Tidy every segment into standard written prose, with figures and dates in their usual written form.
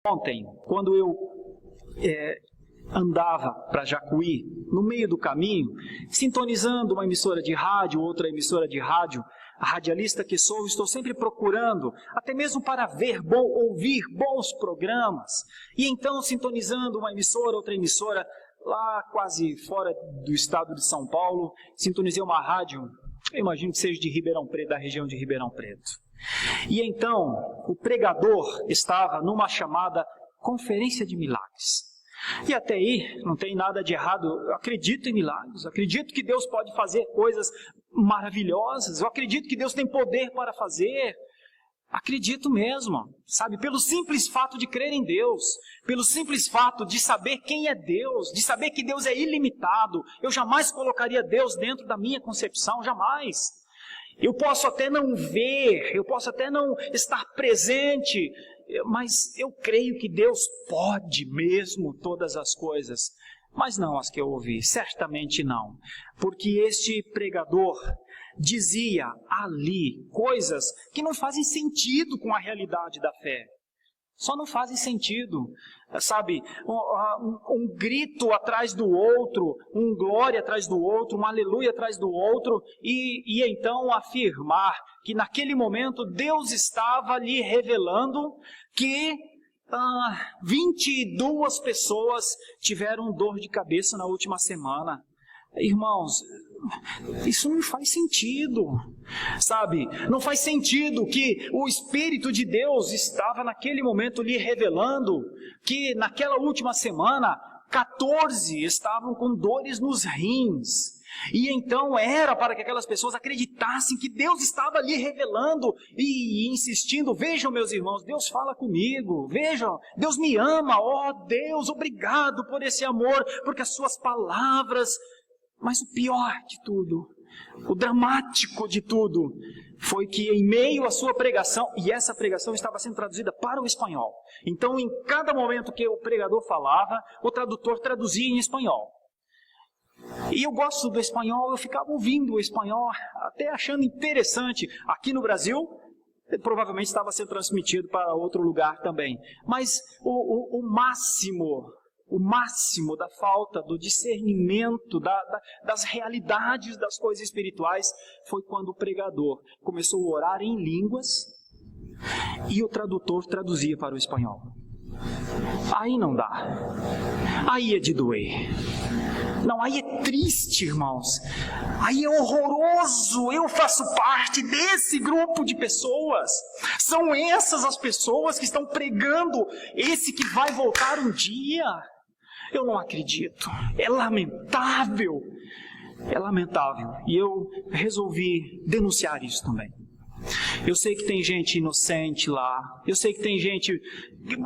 Ontem, quando eu andava para Jacuí, no meio do caminho, sintonizando uma emissora de rádio, outra emissora de rádio, a radialista que sou, estou sempre procurando, até mesmo para ouvir bons programas. E então, sintonizando uma emissora, outra emissora, lá quase fora do estado de São Paulo, sintonizei uma rádio, eu imagino que seja de Ribeirão Preto, da região de Ribeirão Preto. E então, o pregador estava numa chamada Conferência de Milagres. E até aí, não tem nada de errado, eu acredito em milagres, eu acredito que Deus pode fazer coisas maravilhosas, eu acredito que Deus tem poder para fazer, acredito mesmo, sabe, pelo simples fato de crer em Deus, pelo simples fato de saber quem é Deus, de saber que Deus é ilimitado, eu jamais colocaria Deus dentro da minha concepção, jamais. Eu posso até não ver, eu posso até não estar presente, mas eu creio que Deus pode mesmo todas as coisas. Mas não as que eu ouvi, certamente não. Porque este pregador dizia ali coisas que não fazem sentido com a realidade da fé. Só não fazem sentido, sabe, um grito atrás do outro, um glória atrás do outro, um aleluia atrás do outro, e então afirmar que naquele momento Deus estava lhe revelando que 22 pessoas tiveram dor de cabeça na última semana. Irmãos, isso não faz sentido, sabe? Não faz sentido que o Espírito de Deus estava naquele momento lhe revelando que naquela última semana 14 estavam com dores nos rins. E então era para que aquelas pessoas acreditassem que Deus estava ali revelando e insistindo. Vejam, meus irmãos, Deus fala comigo, vejam, Deus me ama, ó Deus, obrigado por esse amor, porque as suas palavras... Mas o pior de tudo, o dramático de tudo, foi que em meio à sua pregação, e essa pregação estava sendo traduzida para o espanhol. Então, em cada momento que o pregador falava, o tradutor traduzia em espanhol. E eu gosto do espanhol, eu ficava ouvindo o espanhol, até achando interessante. Aqui no Brasil, provavelmente estava sendo transmitido para outro lugar também. Mas o máximo da falta do discernimento das realidades das coisas espirituais foi quando o pregador começou a orar em línguas e o tradutor traduzia para o espanhol. Aí não dá. Aí é de doer. Não, aí é triste, irmãos. Aí é horroroso. Eu faço parte desse grupo de pessoas. São essas as pessoas que estão pregando esse que vai voltar um dia. Eu não acredito. É lamentável. É lamentável. E eu resolvi denunciar isso também. Eu sei que tem gente inocente lá. Eu sei que tem gente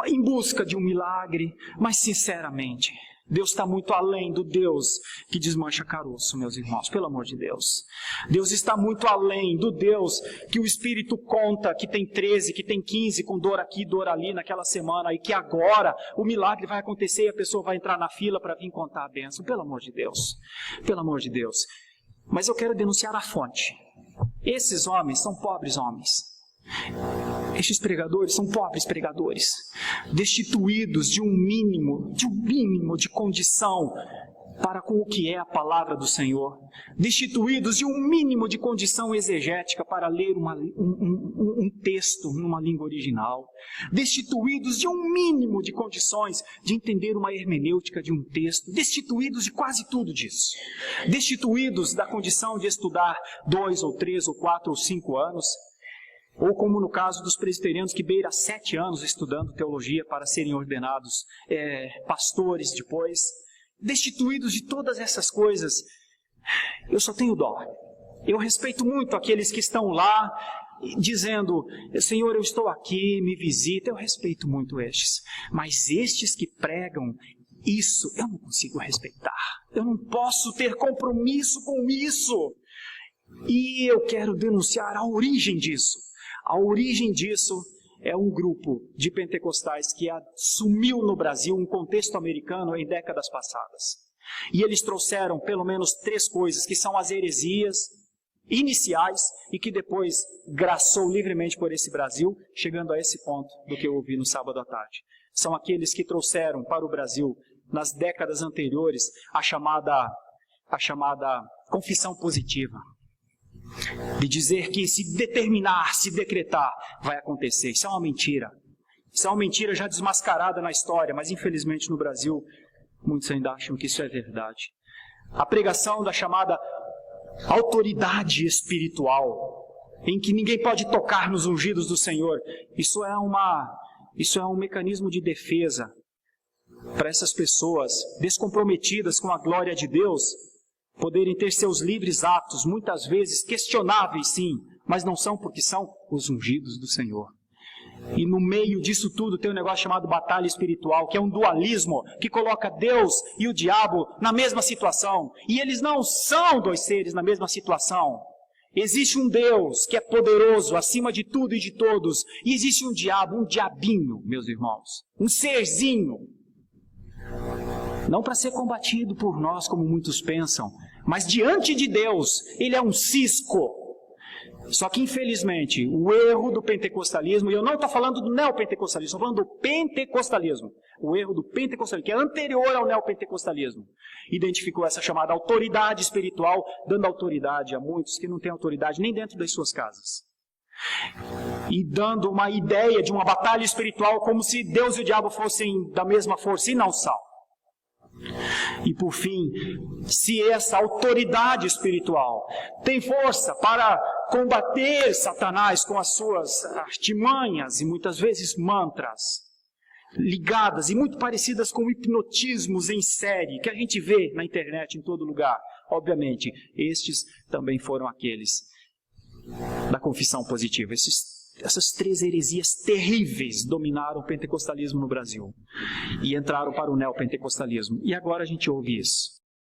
em busca de um milagre. Mas sinceramente, Deus está muito além do Deus que desmancha caroço, meus irmãos, pelo amor de Deus. Deus está muito além do Deus que o Espírito conta que tem 13, que tem 15, com dor aqui, dor ali naquela semana, e que agora o milagre vai acontecer e a pessoa vai entrar na fila para vir contar a bênção. Pelo amor de Deus, pelo amor de Deus. Mas eu quero denunciar a fonte. Esses homens são pobres homens. Estes pregadores são pobres pregadores, destituídos de um mínimo de condição para com o que é a palavra do Senhor, destituídos de um mínimo de condição exegética para ler um texto numa língua original, destituídos de um mínimo de condições de entender uma hermenêutica de um texto, destituídos de quase tudo disso, destituídos da condição de estudar 2 ou 3 ou 4 ou 5 anos, ou como no caso dos presbiterianos que beira 7 anos estudando teologia para serem ordenados pastores depois, destituídos de todas essas coisas. Eu só tenho dó. Eu respeito muito aqueles que estão lá dizendo, Senhor, eu estou aqui, me visita. Eu respeito muito estes. Mas estes que pregam isso, eu não consigo respeitar. Eu não posso ter compromisso com isso. E eu quero denunciar a origem disso. A origem disso é um grupo de pentecostais que assumiu no Brasil um contexto americano em décadas passadas. E eles trouxeram pelo menos 3 coisas, que são as heresias iniciais e que depois graçou livremente por esse Brasil, chegando a esse ponto do que eu ouvi no sábado à tarde. São aqueles que trouxeram para o Brasil, nas décadas anteriores, a chamada confissão positiva. De dizer que se determinar, se decretar, vai acontecer. Isso é uma mentira. Isso é uma mentira já desmascarada na história, mas infelizmente no Brasil, muitos ainda acham que isso é verdade. A pregação da chamada autoridade espiritual, em que ninguém pode tocar nos ungidos do Senhor, isso é um mecanismo de defesa para essas pessoas descomprometidas com a glória de Deus, poderem ter seus livres atos, muitas vezes questionáveis sim, mas não são porque são os ungidos do Senhor. E no meio disso tudo tem um negócio chamado batalha espiritual, que é um dualismo que coloca Deus e o diabo na mesma situação. E eles não são dois seres na mesma situação. Existe um Deus que é poderoso acima de tudo e de todos. E existe um diabo, um diabinho, meus irmãos. Um serzinho. Não para ser combatido por nós, como muitos pensam, mas diante de Deus, ele é um cisco. Só que, infelizmente, o erro do pentecostalismo, e eu não estou falando do neopentecostalismo, estou falando do pentecostalismo. O erro do pentecostalismo, que é anterior ao neopentecostalismo, identificou essa chamada autoridade espiritual, dando autoridade a muitos que não têm autoridade nem dentro das suas casas. E dando uma ideia de uma batalha espiritual como se Deus e o diabo fossem da mesma força, e não são. E por fim, se essa autoridade espiritual tem força para combater Satanás com as suas artimanhas e muitas vezes mantras ligadas e muito parecidas com hipnotismos em série que a gente vê na internet em todo lugar, obviamente, estes também foram aqueles da confissão positiva. Essas três heresias terríveis dominaram o pentecostalismo no Brasil e entraram para o neopentecostalismo. E agora a gente ouve isso.